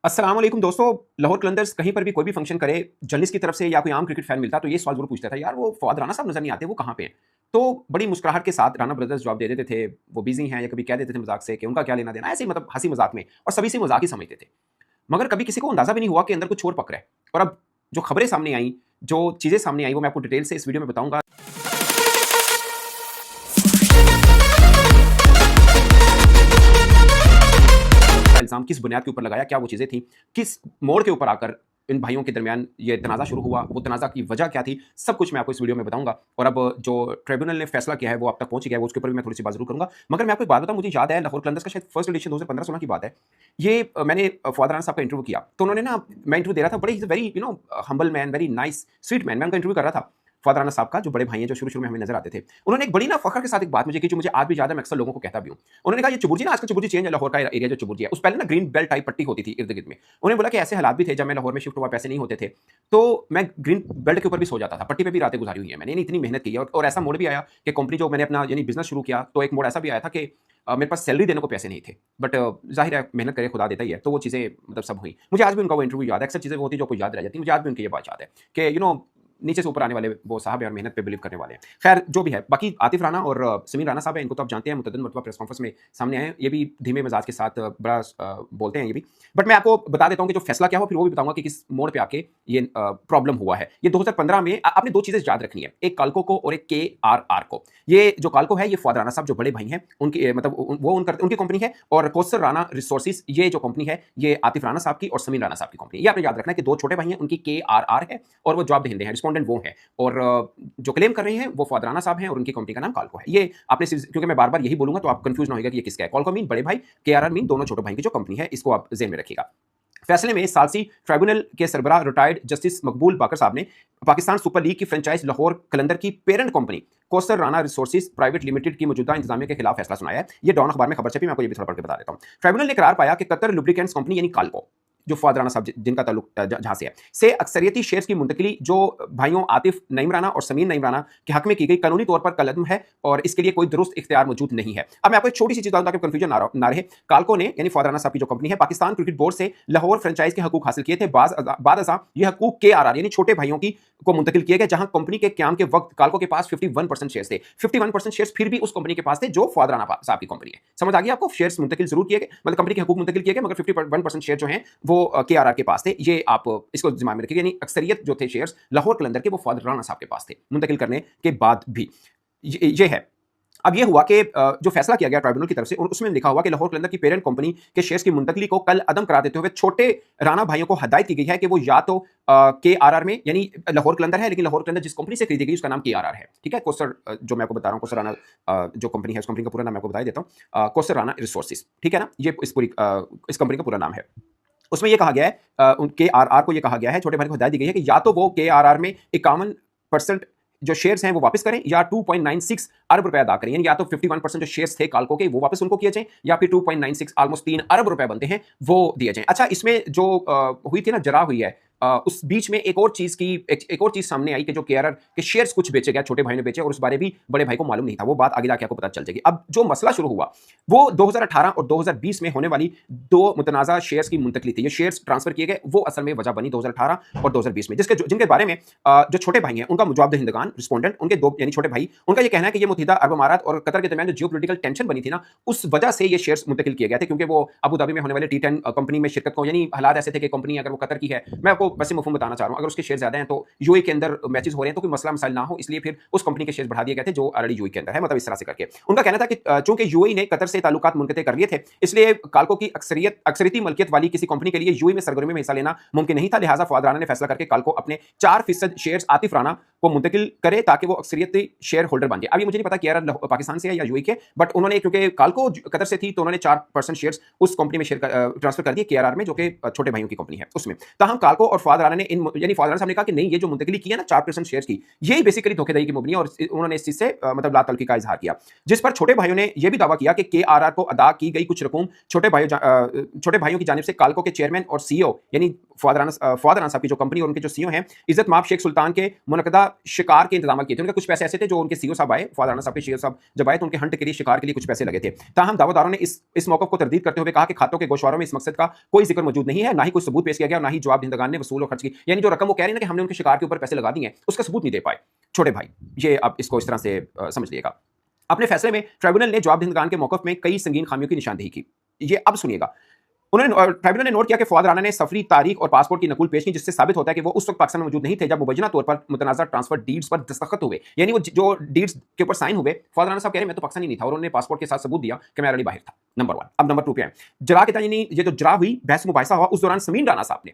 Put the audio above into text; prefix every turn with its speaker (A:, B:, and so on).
A: अस्सलाम वालेकुम दोस्तों। लाहौर कलंदर्स कहीं पर भी कोई भी फंक्शन करे, जर्नलिस्ट की तरफ से या कोई आम क्रिकेट फैन मिलता तो ये सवाल जरूर पूछता था, यार वो फवाद राना साहब नजर नहीं आते, वो कहाँ पे हैं? तो बड़ी मुस्कुराहट के साथ राना ब्रदर्स जवाब दे देते थे, वो बिजी हैं, या कभी कह देते थे मजाक से कि उनका क्या लेना देना, ऐसे ही मतलब हंसी मजाक में, और सभी से मजाक ही समझते थे। मगर कभी किसी को अंदाजा भी नहीं हुआ कि अंदर कुछ और पक रहा है। और अब जो खबरें सामने आई, जो चीजें सामने आई, वो मैं आपको डिटेल से इस वीडियो में बताऊंगा। इल्जाम किस बुनियाद के ऊपर लगाया, क्या वो चीजें थी, किस मोड़ के ऊपर आकर इन भाइयों के दरमियान ये तनाज़ा शुरू हुआ, वो तनाज़ा की वजह क्या थी, सब कुछ मैं आपको इस वीडियो में बताऊंगा। और अब जो ट्रिब्यूनल ने फैसला किया है वो अब तक पहुंच गया है, वो उसके ऊपर भी मैं थोड़ी सी बात जरूर करूंगा। मगर मैं आपको एक बात बताऊं, मुझे याद है लाहौर कलंदर्स का शायद फर्स्ट एडिशन 2015-16 की बात है। ये मैंने फवाद राना साहब का इंटरव्यू किया, तो उन्होंने ना, मैं इंटरव्यू दे रहा था, बड़े very humble man, very nice sweet man, मैं उनका इंटरव्यू कर रहा था। फवाद राना साहब का जो बड़े भाई हैं, जो शुरू शुरू में हमें नजर आते थे, उन्होंने एक बड़ी ना फखर के साथ एक बात मुझे की, जो मुझे आज भी याद है, मैं अक्सर लोगों को कहता भी हूं। उन्होंने कहा, ये चुबुर्जी ना, आजकल चुबुर्जी चेंज है, लाहौर का एरिया जो चुबुर्जी है, उस पहले ना ग्रीन बेल्ट टाइप पट्टी होती थी इर्द गिर्द में। उन्होंने बोला कि ऐसे हालात भी थे जब मैं लाहौर में शिफ्ट हुआ, पैसे नहीं होते थे, तो मैं ग्रीन बेल्ट के ऊपर भी सो जाता था, पट्टी पे भी रातें गुजारी हुई है मैंने, इतनी मेहनत की है। और ऐसा मोड़ भी आया कि कंपनी जो मैंने अपना यानी बिजनेस शुरू किया, तो एक मोड़ ऐसा भी आया था कि मेरे पास सैलरी देने को पैसे नहीं थे, बट जाहिर है मेहनत करे खुदा देता ही है, तो वो चीज़ें मतलब सब हुई। मुझे आज भी उनका वो इंटरव्यू याद है, अक्सर चीज़ें वो होती जो कोई याद रह जाती, मुझे आज भी उनकी ये बात याद है कि नीचे से ऊपर आने वाले वो साहब हैं और मेहनत पे बिलीव करने वाले हैं। खैर जो भी है, बाकी आतिफ राना और समीर राना साहब हैं, इनको तो आप जानते हैं, मुतअद्दिद मरतबा प्रेस कॉन्फ्रेंस में सामने आए हैं, ये भी धीमे मिजाज के साथ बड़ा बोलते हैं ये भी। बट मैं आपको बता देता हूँ कि जो फैसला क्या हुआ, फिर वो भी बताऊंगा कि किस मोड़ पे आके ये प्रॉब्लम हुआ है। ये 2015 में आपने दो चीजें याद रखनी है, एक काल्को को और एक KRR को। ये जो काल्को है, ये फवाद राना साहब जो बड़े भाई हैं उनकी, मतलब वो उनकी कंपनी है, और कोस्टर राना रिसोर्सेज, ये जो कंपनी है, ये आतिफ राना साहब की और समीर राना साहब की कंपनी। ये आपने याद रखना है कि दो छोटे भाई हैं, उनकी KRR है और वो जवाब देंगे हैं, रिस्पोंडेंट वो हैं, और जो क्लेम कर रहे हैं वो फवाद राना साहब हैं और उनकी कंपनी का नाम काल्को है। ये आपने, क्योंकि मैं बार बार यही बोलूंगा तो आप कंफ्यूज ना होगा कि ये किसका है। काल्को मीन बड़े भाई, KRR मीन दोनों छोटे भाई की जो कंपनी है, इसको आप ज़हन में रखिएगा। फैसले में सालसी ट्राइब्यूनल के सरबराह रिटायर्ड जस्टिस मकबूल बाकर साहब ने पाकिस्तान सुपर लीग की फ्रेंचाइज लाहौर कलंदर की parent company coaster Rana resources private limited की मौजूदा इंतजामिया के खिलाफ फैसला सुनाया है। ये डॉन अखबार में खबर छपी, मैं आपको ये भी थोड़ा पढ़ के बता देता हूं। ट्राइब्यूनल ने करार पाया कि कतर लुब्रिकेंट्स कंपनी यानी काल्को, जो फवाद राना साहब जिनका ताल्लुक जहां से है, से अक्सरियती शेयर्स की मुंतकिली जो भाइयों आतिफ नईम राना और समीर नईम राना के हक में की गई, कानूनी तौर पर कलदम है और इसके लिए कोई दुरुस्त इख्तियार मौजूद नहीं है। अब मैं आपको एक छोटी सी चीज बताऊं ताकि कंफ्यूजन ना रहे। काल्को ने यानी फवाद राना साहब की जो कंपनी है, पाकिस्तान क्रिकेट बोर्ड से लाहौर फ्रेंचाइज के हकूक हासिल किए थे। बाद अज़ां ये हकूक KRR यानी छोटे भाइयों की को मुंतकिल किए गए, जहां कंपनी के क्याम के वक्त काल्को के पास 51% शेयर्स थे। 51% शेयर्स फिर भी उस कंपनी के पास थे जो फवाद राना साहब की कंपनी है। समझ आ गया आपको? शेयर्स मुंतकिल जरूर किए गए, मतलब कंपनी के हकूक मुंतकिल किए गए, मगर 51% शेयर जो हैं वो KRR के पास थे। ये आप इसको दिमाग में रखिएगा, यानी अक्सरियत जो थे शेयर्स लाहौर कलंदर के, वो फवाद राना साहब के पास थे मुंतकिल करने के बाद भी। ये है। अब ये हुआ कि जो फैसला किया गया ट्राइब्यूनल की तरफ से, उसमें लिखा हुआ कि लाहौर कलंदर की पेरेंट कंपनी के शेयर्स की मुंतकली को कल अदम करार देते हुए छोटे राना भाइयों को हदायत की गई है कि वो या तो KRR में, यानी लाहौर कलंदर है लेकिन लाहौर कलंदर जिस कंपनी से खरीदी गई उसका नाम KRR है, ठीक है। कोस्टर जो मैं आपको बता रहा हूँ, कोस्टर राना जो कंपनी है, उस कंपनी का पूरा नाम मैं आपको बता देता हूँ, कोस्टर राना रिसोर्सेज, ठीक है ना। ये इस कंपनी का पूरा नाम है। उसमें यह कहा गया है, KRR को यह कहा गया है, छोटे भाई को हदायत दी गई है कि या तो वो KRR में 51% जो शेयर्स हैं वो वापस करें, या 2.96 अरब रुपए अदा करें, यानी या तो 51% जो शेयर्स थे काल्को के वो वापस उनको किए जाएं, या फिर 2.96 ऑलमोस्ट 3 अरब रुपए बनते हैं वो दिए जाएं। अच्छा, इसमें जो हुई थी ना, जरा हुई है, उस बीच में एक और चीज सामने आई कि जो KRR के शेयर्स कुछ बेचे गए, छोटे भाई ने बेचे, और उस बारे भी बड़े भाई को मालूम नहीं था। वो बात आगे जाके आपको पता चल जाएगी। अब जो मसला शुरू हुआ वो 2018 और 2020 में होने वाली दो मुतनाज़ा शेयर्स की मुंतकली थी। ये शेयर्स ट्रांसफर किए गए, वो असल में वजह बनी 2018 और 2020 में, जिनके बारे में जो छोटे भाई हैं उनका जवाबदेहिंदगान रिस्पोंडेंट, उनके दो यानी छोटे भाई, उनका ये कहना है कि ये मुत्तहिदा अरब अमारात और कतर के दरमियान जो जियोपॉलिटिकल टेंशन बनी थी ना, उस वजह से ये शेयर्स मुंतकिल किए गए थे, क्योंकि वो अबू धाबी में होने वाले T10 कंपनी में शिरकत को, यानी हालात ऐसे थे कि कंपनी अगर वो कतर की है, मैं आपको बस मफहूम बताना चाह रहा हूं, अगर उसके शेयर ज्यादा हैं तो यूएई के अंदर मैचेस हो रहे हैं तो कोई मसला मसाइल ना हो, इसलिए फिर उस कंपनी के शेयर बढ़ा दिए गए थे जो ऑलरेडी यूएई के अंदर है, मतलब इस तरह से करके। उनका कहना था कि चूंकि यूएई ने कतर से ताल्लुकात मुनक़ते कर लिए थे, इसलिए काल्को की अक्सरियती मलकियत वाली किसी कंपनी के लिए यूएई में सरगर्मी में हिस्सा लेना मुमकिन नहीं था। लिहाजा फवाद राना ने फैसला करके काल्को अपने 4% शेयर्स आतिफ राना को मुंतकिल करे ताकि वो अक्सरियती शेयर होल्डर बन जाए। अब ये मुझे नहीं पता KRR पाकिस्तान से है या यूएई के, बट उन्होंने, क्योंकि काल्को कतर से थी तो उन्होंने 4% शेयर्स उस कंपनी में शेयर ट्रांसफर कर दिए KRR में, जो कि छोटे भाइयों की कंपनी है उसमें। ताहम काल्को और फवाद राना ने यानी फवाद राना साहब ने कहा कि नहीं, ये जो मुंतकिली की है ना 4% शेयर की, यही बेसिकली धोखेधड़ी की मुबनी है, और उन्होंने इस चीज से मतलब लातल्फी का इजहार किया। जिस पर छोटे भाइयों ने यह भी दावा किया कि KRR को अदा की गई कुछ रकम छोटे भाइयों की जानिब से काल्को के चेयरमैन और CEO यानी फवाद राना साहब की जो कंपनी और उनके जो CEO हैं इज्जत माफ शेख सुल्तान के मुनकदा शिकार के इंतजाम किए थे। उनके कुछ पैसे ऐसे थे जो उनके CEO साहब आए, फवाद राना साहब के CEO साहब जब आए तो उनके हंट के लिए, शिकार के लिए कुछ पैसे लगे थे। ताहम दावादारों ने इस मौक़िफ़ को तरदीद करते हुए कहा कि खातों के गोशवारों में इस मकसद का कोई जिक्र मौजूद नहीं है, ना ही कोई सबूत पेश किया गया, ना ही जवाब दहिंदगान ने वसूल और खर्च की। यानी जो रकम वो कह रहे हैं ना कि हमने उनके शिकार के ऊपर पैसे लगा दिए हैं, उसका सबूत नहीं दे पाए छोटे भाई। ये आप इसको इस तरह से समझ लीजिएगा। अपने फैसले में ट्राइब्यूनल ने जवाब दहिंदगान के मौक़िफ़ में कई संगीन खामियों की निशानदेही की। ये अब सुनिएगा। ट्राइब्यूनल ने नोट किया कि फवाद राना ने सफरी तारीख और पासपोर्ट की नकूल पेश की, जिससे साबित होता है कि वो उस वक्त पाकिस्तान में मौजूद नहीं थे जब मुबैना तौर पर मुतनाज़ा ट्रांसफर डीड्स पर दस्तखत हुए। यानी वो जो डीड्स के ऊपर साइन हुए, फवाद राना साहब कह रहे हैं मैं तो पाकिस्तानी नहीं था, और उन्होंने पासपोर्ट के साथ सबूत दिया कि मैं ऑलरेडी बाहर था। नंबर 1। अब नंबर 2 पे आए। जरा के ये जो जरा हुई, बहस मुबाहिसा हुआ, उस दौरान समीन राना साहब ने